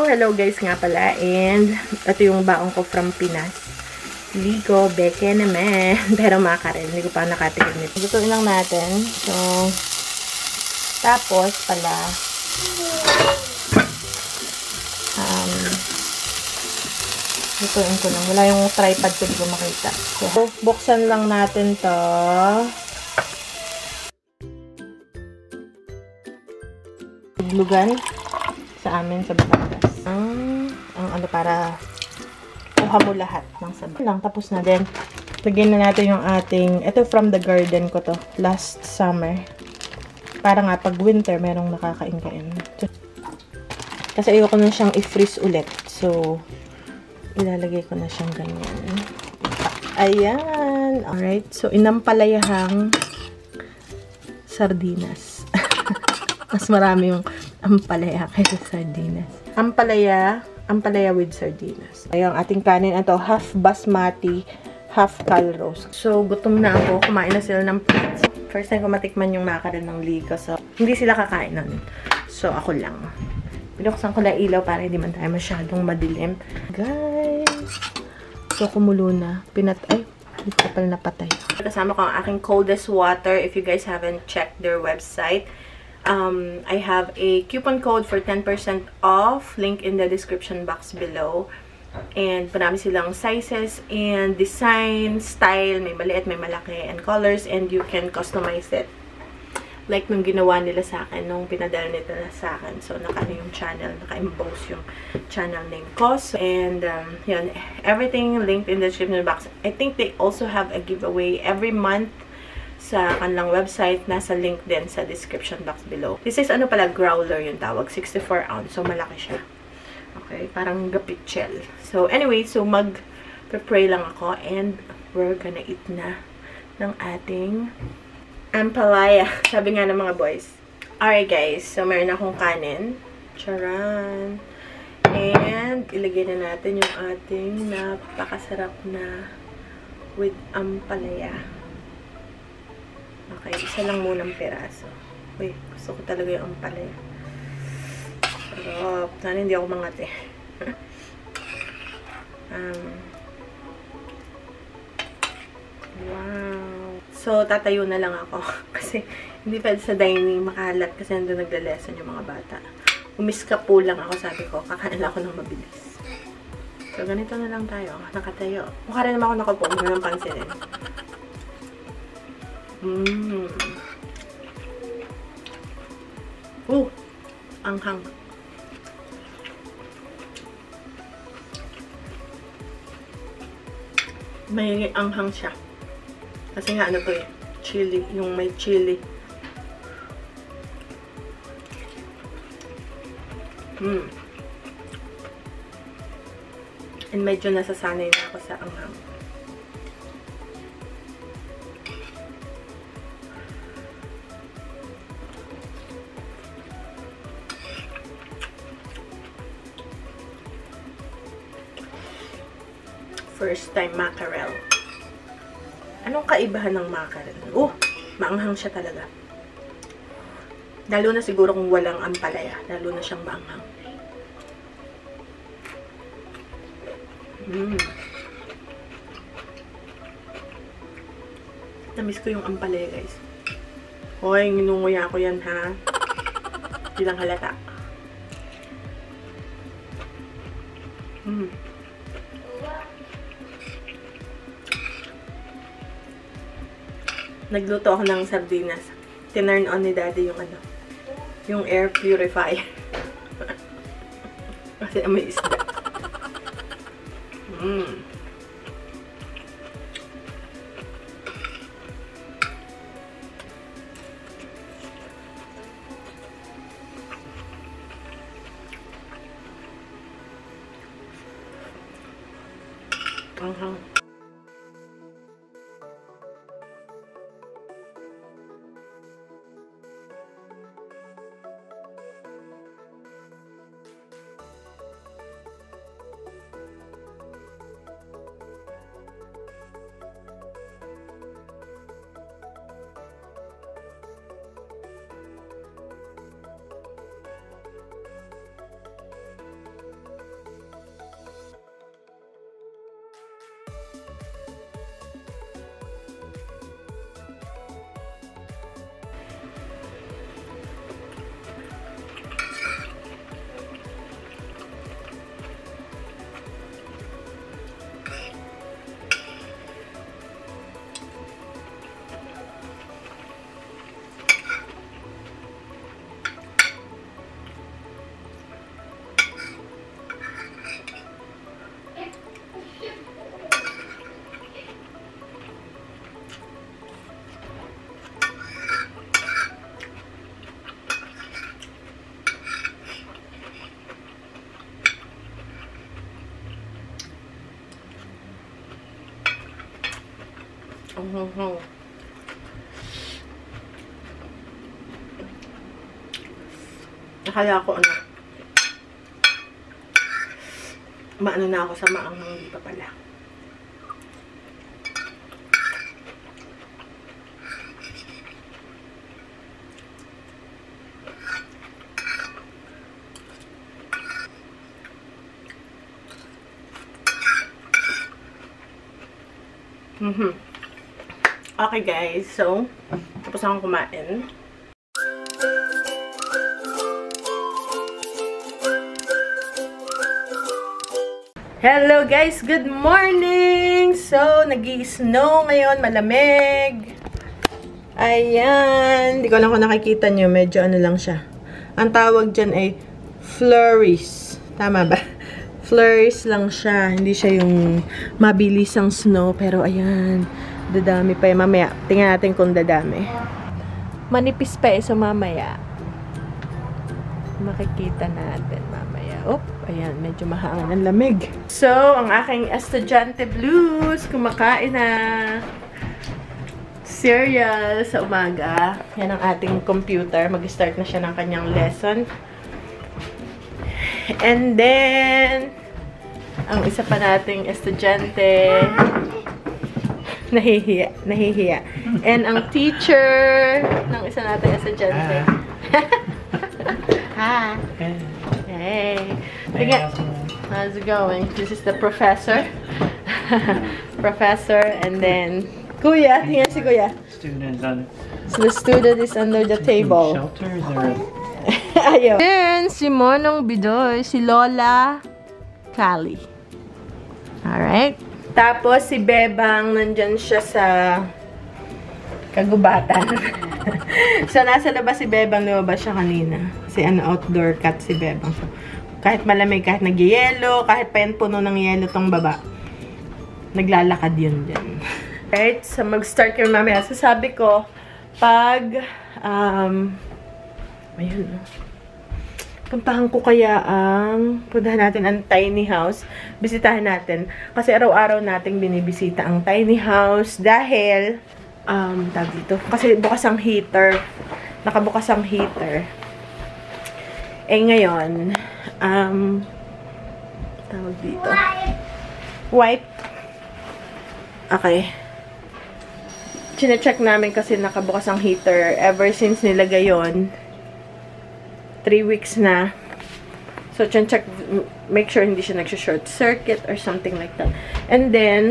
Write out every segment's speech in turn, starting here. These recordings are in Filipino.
Oh, hello guys nga pala, and ito yung baong ko from Pinas. Ligo, beke naman. Pero makarin, hindi ko pa nakatikim nito. Lutuin lang natin. So, tapos pala, lutuin ko lang. Wala yung tripod ko, di ko makita. So, buksan lang natin to. Lugan sa amin sa Batangas. Ang ano para kuha mo lahat ng sabaw lang. Tapos na din. Lagyan na natin yung ating, ito from the garden ko to. Last summer. Para nga pag winter, merong nakakain-kain. Kasi ayoko na siyang i-freeze ulit. So, ilalagay ko na siyang ganyan. Ayan. Alright. So, inampalayahang sardinas. Mas marami yung ampalaya kaysa sardinas. Ampalaya with sardinas. Ayun, ating kanin. Ito, half basmati, half calrose. So, gutom na ako. Kumain na sila ng plates. First time ko matikman yung makaran ng liga. So, hindi sila kakain nun. So, ako lang. Binuksan ko lang ilaw para hindi man tayo masyadong madilim. Guys! So, kumulo na. Hindi ko pala napatay. Kasama ko ang aking coldest water. If you guys haven't checked their website, I have a coupon code for 10% off. Link in the description box below. And marami silang sizes and design, style. May maliit, may malaki, and colors. And you can customize it. Like nung ginawa nila sa akin, nung pinadala nila sa akin. So, naka-ano yung channel, naka-emboss yung channel name ko. So, and, yun, everything linked in the description box. I think they also have a giveaway every month sa kanilang website. Nasa link din sa description box below. This is, ano pala, growler yung tawag. 64 ounce. So, malaki siya. Okay, parang gapitchel. So, anyway, so mag-pray lang ako and we're gonna eat na ng ating ampalaya. Sabi nga ng mga boys. Alright guys, so meron akong kanin. Charan. And ilagay na natin yung ating napakasarap na with ampalaya. Okay, isa lang munang piraso. Uy, gusto ko talaga yung ampalaya. Sarap. Sana hindi ako mangate. Wow. So, tatayo na lang ako. Kasi, hindi pwede sa dining makalat kasi nandun nagle-lesson yung mga bata. Umiska po lang ako, sabi ko. Kakain ako ng mabilis. So, ganito na lang tayo. Nakatayo. Mukha rin naman ako nakapo. Huwag mo nang pansinin. Anghang. May anghang siya. Kasi nga, ano to eh, chili. Yung may chili. And medyo nasasanay na ako sa anghang. First time mackerel. Anong kaibahan ng mackerel? Maanghang siya talaga. Lalo na siguro kung walang ampalaya. Lalo na siyang maanghang. Namiss ko yung ampalaya, guys. Hoy, nginunguya ko yan, ha? Hindi lang halata. Nagluto ako ng sardinas. Tinurn on ni Daddy yung ano, yung air purifier. Kasi may isda. Anghang. Akala ko maano na ako sa maanghang, hindi pa pala. Okay guys, so tapos akong kumain. Hello guys, good morning! So, nag-i-snow ngayon, malamig. Ayan, hindi ko lang kung nakikita nyo, medyo ano lang siya. Ang tawag dyan ay flurries. Tama ba? Flurries lang siya, hindi siya yung mabilisang snow. Pero ayan, dadami pa yung mamaya. Tingnan natin kung dadami. Manipis pa so mamaya makikita natin mamaya. Oop, ayan, medyo mahangin ang lamig. So, ang aking estudyante blues, kumakain na cereal sa umaga. Yan ang ating computer. Mag-start na siya ng kanyang lesson. And then, ang isa pa nating estudyante, nahihiya. And ang teacher ng isa nating estudyante. Hi. Hey. How's it going? This is the professor. Professor, and then Kuya. Tingnan si Kuya. So the student is under the table. Ayaw. Then si Monong Bidoy, si Lola Kali. Alright. Tapos si Bebang, nandyan siya sa kagubatan. So, nasa labas si Bebang, lumabas siya kanina. Kasi outdoor cat si Bebang. So, kahit malamig, kahit nag-yelo, kahit pa yan puno ng yelo tong baba, naglalakad yun dyan. Right? So, mag-start kami mamaya. So, sabi ko, pag, ayun, puntahan ko kaya puntahan natin ang tiny house. Bisitahin natin. Kasi araw-araw nating binibisita ang tiny house dahil, tawag dito. Kasi bukas ang heater. Nakabukas ang heater. Eh ngayon, tawag dito. Wipe. Okay. Chine-check namin kasi nakabukas ang heater. Ever since nilagay yun, 3 weeks na. So, check, make sure hindi siya nag-short circuit or something like that. And then,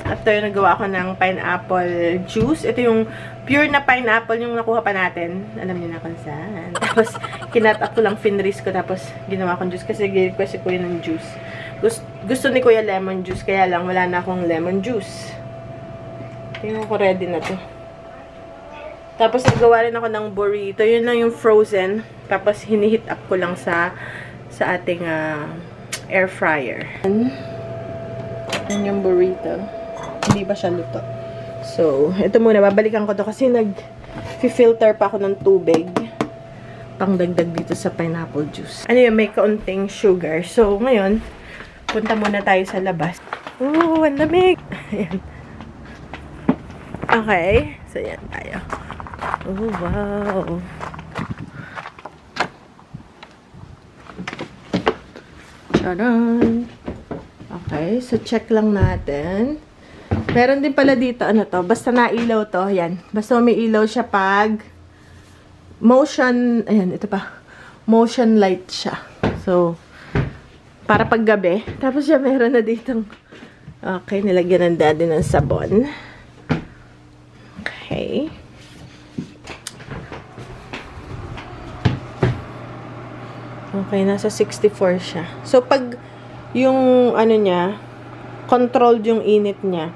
after nagawa ko ng pineapple juice, ito yung pure na pineapple yung nakuha pa natin. Alam niyo na kung saan. Tapos, kinat up ko lang finris ko, tapos ginawa kong juice kasi request si Kuya ng juice. Gusto ni Kuya lemon juice, kaya lang wala na akong lemon juice. Tingnan ko ready na to. Tapos, nagawa rin ako ng burrito. Yun lang yung frozen. Tapos, hinihit up ko lang sa ating air fryer. Yan yung burrito. Hindi ba siya luto? So, ito muna. Babalikan ko to kasi nag-filter pa ako ng tubig. Pangdagdag dito sa pineapple juice. Ano yun? May kaunting sugar. So, ngayon, punta muna tayo sa labas. Oh, ang lamig! Ayan. Okay. So, yan tayo. Oh, wow. Tadaan! Okay, so check lang natin. Meron din pala dito, ano to, basta nailaw to, yan. Basta may ilaw siya pag motion, ayan, ito pa. Motion light siya. So, para pag gabi. Tapos siya meron na ditong, okay, nilagyan ng daddy ng sabon. Okay. Okay, nasa 64 siya. So, pag yung ano niya, controlled yung init niya,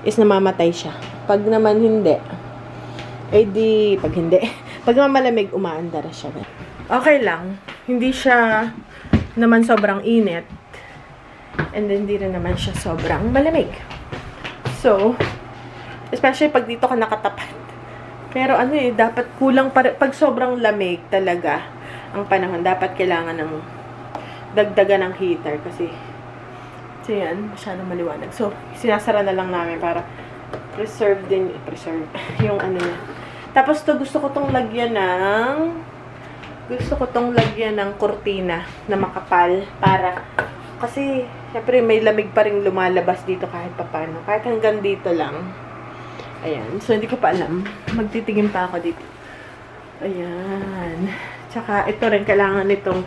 is namamatay siya. Pag naman hindi, eh di, pag hindi, pag malamig, umaandar siya. Okay lang. Hindi siya naman sobrang init. And then, hindi rin naman siya sobrang malamig. So, especially pag dito ka nakatapat. Pero ano eh, dapat kulang pag sobrang lamig talaga ang panahon, dapat kailangan ng dagdagan ng heater kasi yan, masyadong maliwanag. So, sinasara na lang namin para Preserve din. Preserve. Yung ano niya. Tapos to gusto ko tong lagyan ng kurtina na makapal para kasi syempre may lamig pa ring lumalabas dito kahit papano. Kahit hanggang dito lang. Ayan. So hindi ko pa alam. Magtitingin pa ako dito. Ayan. Tsaka ito rin kailangan nitong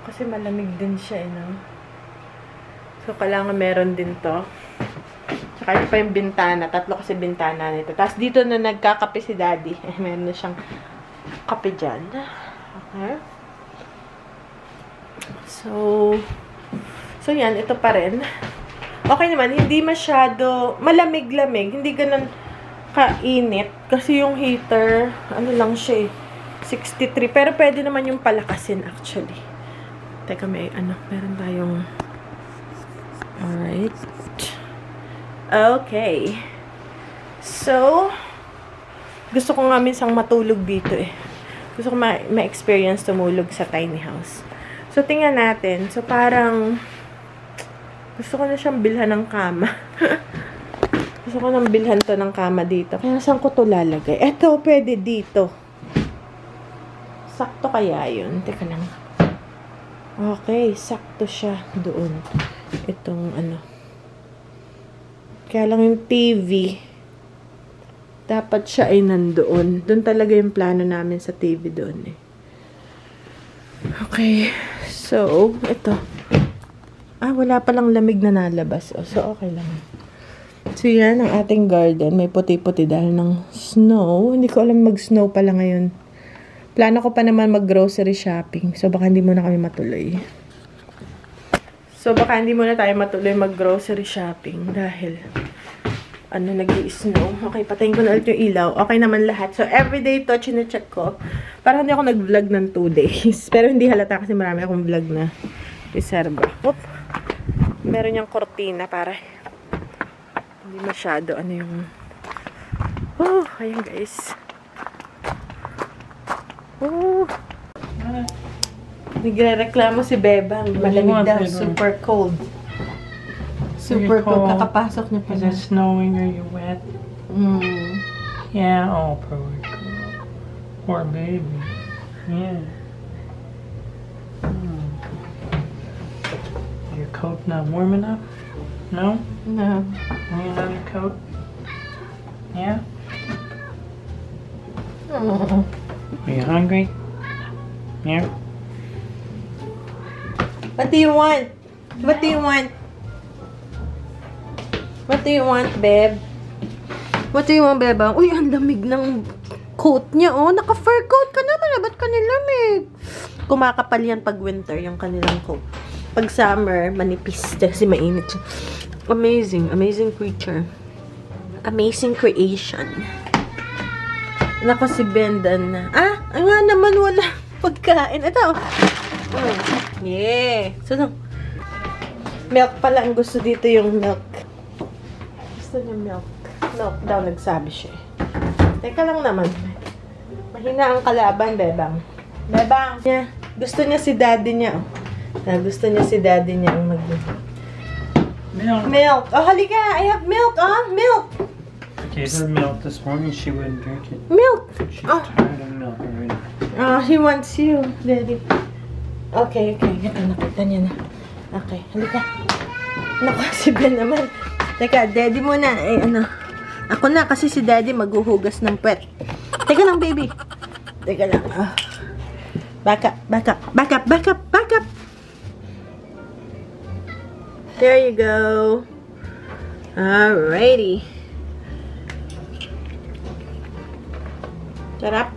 kasi malamig din siya, no? So kailangan meron din to. Tsaka ito pa yung bintana. 3 kasi bintana nito. Tapos dito na nagkakape si Daddy. Meron na siyang kape dyan. Okay. So yan. Ito pa rin. Okay naman. Hindi masyado malamig-lamig. Hindi ganun kainit. Kasi yung heater, ano lang siya eh. 63. Pero pwede naman yung palakasin actually. Teka, meron tayong alright. Okay. So, gusto ko nga minsang matulog dito eh. Gusto ko ma-experience tumulog sa tiny house. So, tingnan natin. So, parang gusto ko na siyang bilhan ng kama. Gusto ko nang bilhan to ng kama dito. Kaya saan ko to lalagay? Eto, pwede dito. Sakto kaya yun? Teka lang. Okay, sakto siya doon. Itong ano. Kaya lang yung TV, dapat siya ay nandoon. Doon talaga yung plano namin sa TV doon eh. Okay. So, ito. Wala palang lamig na nalabas. So, okay lang. So, yan ang ating garden. May puti-puti dahil ng snow. Hindi ko alam mag-snow pala ngayon. Plano ko pa naman mag-grocery shopping. So, baka hindi muna kami matuloy. Baka hindi muna tayo matuloy mag-grocery shopping dahil nag-i-snow. Okay, patayin ko na ulit yung ilaw. Okay naman lahat. So, everyday to, chinecheck ko. Parang hindi ako nag-vlog ng 2 days. Pero hindi halata kasi marami akong vlog na reserva. Oop! Meron niyang kortina para hindi masyado yung ayan guys. Nagre-reklamo si Bebang. Malamig daw. Super cold. Super cold. Kakapasok niya pa. Is it snowing? Are you wet? Yeah. Oh, poor girl. Poor baby. Yeah. Your coat not warm enough? No? No. Need another coat? Yeah? Are you hungry? Yeah? What do you want? What do you want? What do you want, Beb? What do you want, Bebang? Uy, ang lamig ng coat niya, oh. Naka-fur coat ka naman. Ba't ka nilamig? Kumakapal yan pag winter, yung kanilang coat. Pag summer, manipis. Kasi mainit siya. Amazing. Amazing creature. Amazing creation. Nako, si Bendan na. Nga naman, wala pagkain. Ito. Yeah. So, milk pala ang gusto dito yung milk. Gusto niya milk. Milk daw, nagsabi siya. Teka lang naman. Mahina ang kalaban, Bebang. Bebang! Yeah. Gusto niya si daddy niya. Gusto niya si daddy niya ang Milk. Milk. Oh, halika. I have milk. Milk. Gave her milk this morning. She wouldn't drink it. Milk. She's tired of milk already. He wants you, daddy. Okay. Ito, nakita niya na. Okay, halika. Naku, si Ben naman. Teka, daddy muna. Ako na kasi si daddy maghuhugas ng puwet. Teka lang, baby. Teka lang. Back up. There you go. Alrighty. Sarap.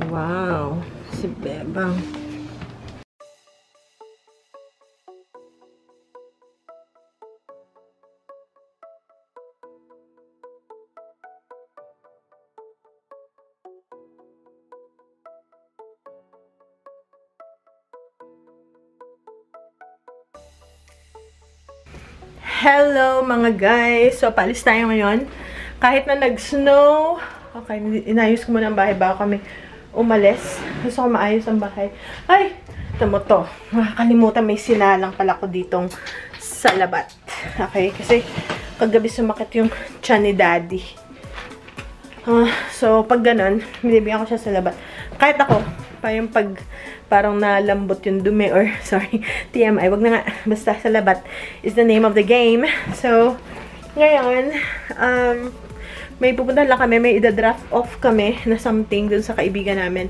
Wow. Si Bebang. Hello mga guys! So, paalis tayo ngayon. Kahit na nag-snow, okay, inayos ko muna ang bahay bago kami umalis. Gusto ko maayos ang bahay. Ay! Tamo to. Nakakalimutan, may sinalang pala ko ditong salabat. Okay? Kasi Kagabi sumakit yung tiyan ni Daddy. So, pag ganun, binibigyan ko siya sa labat. Kahit ako, pa yung pag parang nalambot yung dumi or, sorry, TMI, wag na nga, basta sa labat is the name of the game. So, ngayon, may pupuntahan lang kami, may ida-draft off kami na something dun sa kaibigan namin.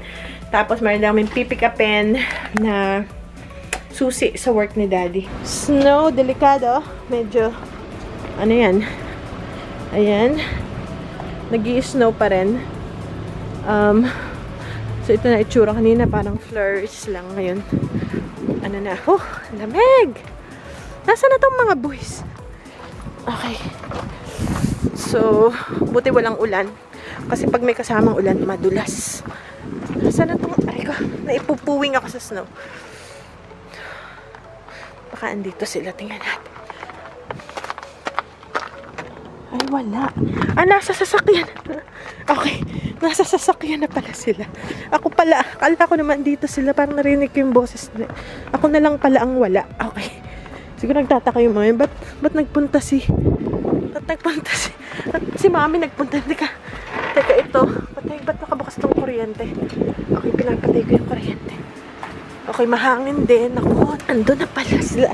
Tapos, meron namin pipick upin na susi sa work ni Daddy. Snow, delikado. Medyo, ano yan? Ayan. Nag-i-snow pa rin. So, ito na itsura kanina. Parang flurries lang ngayon. Ano na? Oh, lamig! Nasaan na tong mga boys? Okay. So, buti walang ulan. Kasi pag may kasamang ulan, madulas. Nasaan na tong... Ay ko, naipupuwing ako sa snow. Baka andito sila. Tingnan natin. Ay, wala. Nasa sasakyan. Okay. Nasa sasakyan na pala sila. Ako pala. Akala ko naman dito sila. Parang narinig ko yung boses. Ako na lang pala ang wala. Okay. Siguro nagtataka yung mga. Ba't nagpunta si... Si Mami nagpunta. Teka, ito. Ba't nakabukas tong kuryente? Okay, pinapatay ko yung kuryente. Okay, mahangin din. Ako, ando na pala sila.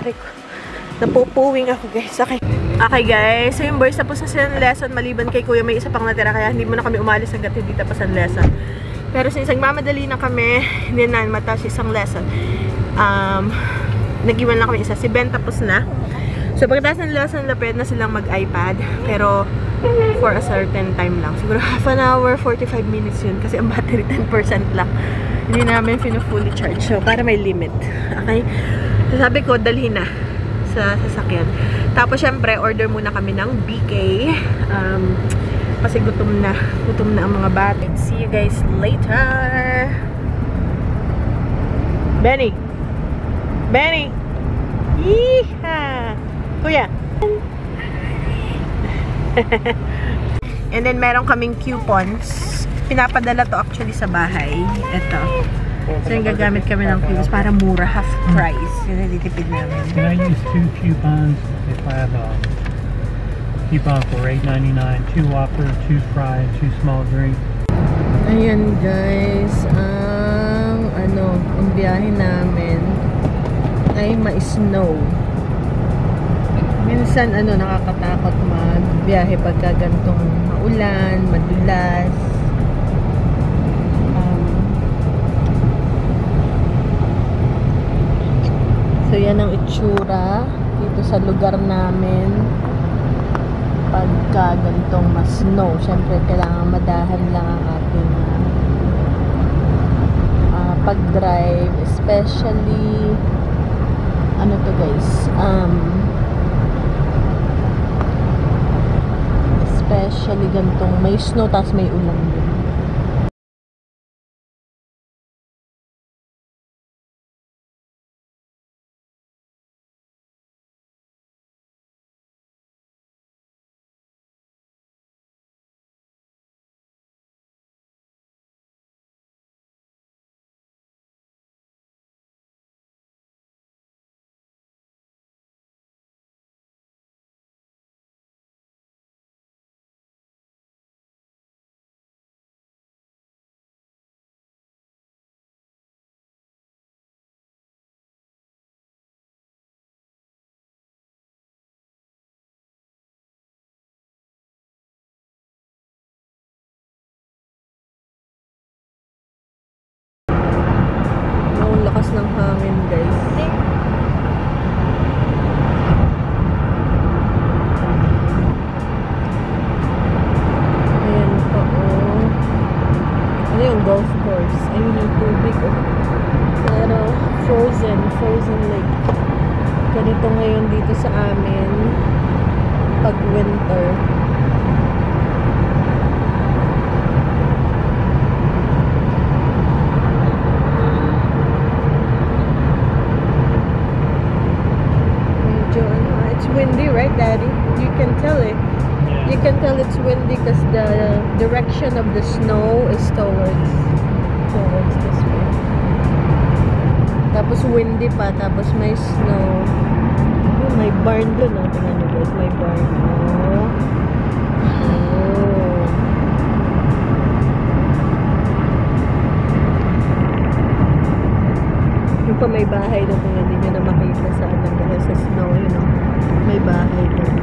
Napupuwing ako, guys. Okay. Okay, guys. So, yung boys tapos na silang lesson. Maliban kay Kuya, may isa pang natira. Kaya hindi mo na kami umalis hanggat hindi tapos ang lesson. Pero since nagmamadali na kami, hindi na matapos isang lesson. Nag-iwan lang kami isa. Si Ben tapos na. So, pagkatapos ng lesson, lapit na silang mag-iPad. Pero, for a certain time lang. Siguro half an hour, 45 minutes yun. Kasi ang battery 10% lang. Hindi namin fully charge. So, para may limit. Okay? So, sabi ko, dalhin na sa sasakyan. Tapos, syempre, order muna kami ng BK. Kasi gutom na ang mga bata. See you guys later! Benny! Benny! Yeeha! Kuya! And then, meron kaming coupons. Pinapadala to actually sa bahay. Ito. So, yung gagamit kami ng coupons para mura, half price. Yun, nalitipid namin. Can I use 2 coupons if I have a coupon for $8.99, 2 Whopper, 2 fries, 2 small drinks? Ayan guys, ang biyahe namin ay ma-snow. Minsan, nakakatakot magbiyahe pagka gantong maulan, madulas. So, yan ang itsura dito sa lugar namin pagka gantong ma-snow. Siyempre, kailangan madahan lang ang ating pag-drive. Especially, ano to guys, especially gantong may snow tas may ulan din. Lakas ng hangin guys. Ayan pa oh. Ano yung golf course? Ayun yung tubig oh. Pero frozen lake. Ganito ngayon dito sa amin pag winter. It's windy, right, Daddy? You can tell it. Yeah. You can tell it's windy because the direction of the snow is towards this way. Tapos windy pa, tapos may snow. May barn dun, oh. Tingnan nyo guys, may barn. Oh. Oh. Yung pa may bahay doon kung hindi nyo na makita saan dahil sa snow, you know. May bahay doon.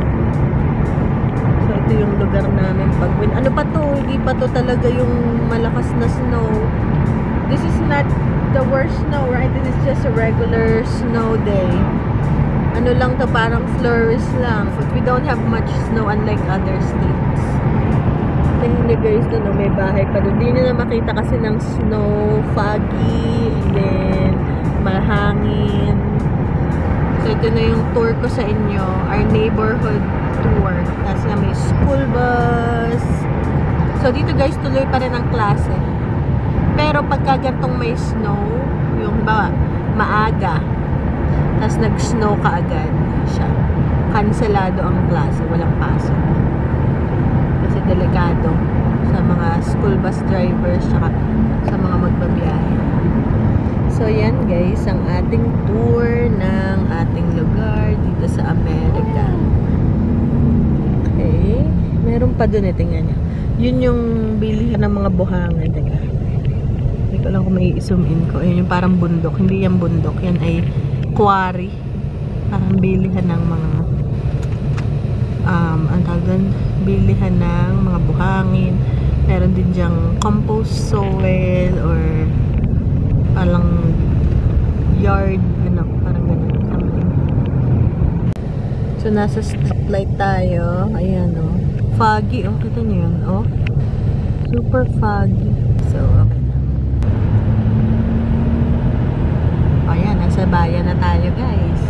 So, ito yung lugar namin pag ano pa to? Hindi pa to talaga yung malakas na snow. This is not the worst snow, right? This is just a regular snow day. Ano lang to, parang flurries lang. But we don't have much snow unlike other states. Tingnan nyo guys, no, may bahay pa doon. Hindi nyo na makita kasi ng snow, foggy, and then mahangin. So, ito na yung tour ko sa inyo. Our neighborhood tour. Tapos na may school bus. So, dito guys, tuloy pa rin ang klase. Pero pagka gantong may snow, yung maaga, tapos nag-snow kaagad siya, kanselado ang klase, walang pasok. Kasi delikado sa mga school bus drivers tsaka sa mga magbabiyahe. So yan guys, ang ating tour ng ating lugar dito sa Amerika. Okay, meron pa dun tingnan nyo. Yun yung bilihan ng mga buhangin. Teka, hindi ko lang kung may i-zoom in ko. Ayun yung parang bundok, hindi yan bundok, yan ay quarry. Parang bilihan ng mga ang tawag doon, bilihan ng mga buhangin. Meron din dyang compost soil or parang yard, ano, parang ganun, something. So nasa stoplight tayo. Ayan, oh, foggy, oh, kita nyo yun, oh, super foggy. So okay na. Ayan, nasa bayan na tayo guys.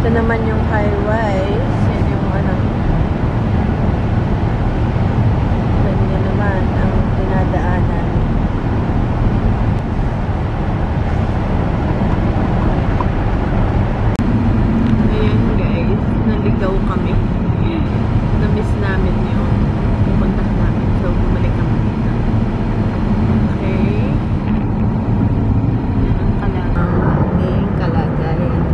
Ito naman yung highway. Yan yung ano, ganyan naman ang dinadaanan. Ayan guys, naligaw kami. Na-miss namin yung pupunta namin. So bumalik kami dito. Okay. Ang kalagayan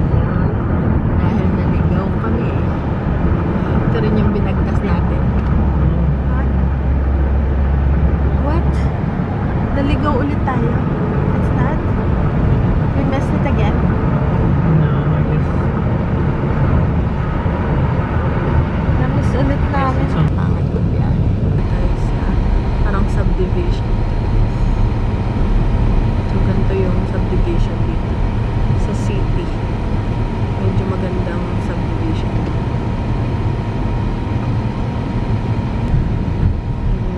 dahil naligaw kami. Ito rin yung binagtas natin. What? Naligaw ulit tayo? What's that? We messed it again? No, I guess. Na-miss ulit namin. Yes, it's Pangit ko yan. Guys, parang subdivision. So, ganito yung subdivision dito. Sa city. Medyo magandang subdivision.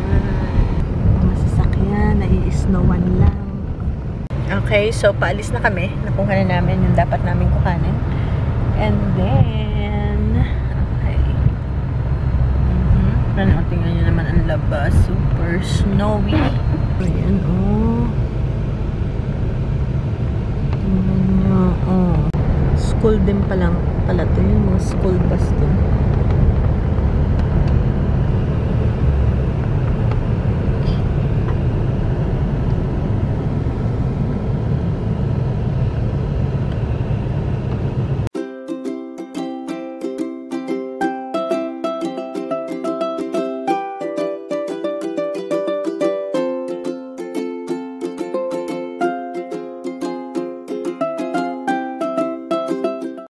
Ayan. Masasakyan. Nai-snowan lang. Okay, so paalis na kami. Nakuha na namin yung dapat namin kuhanin. And then, okay. Ano, tingnan nyo naman ang labas. Super snowy. Ayan, oh. Tingnan nyo, oh. School din pala to, yung mga school bus din.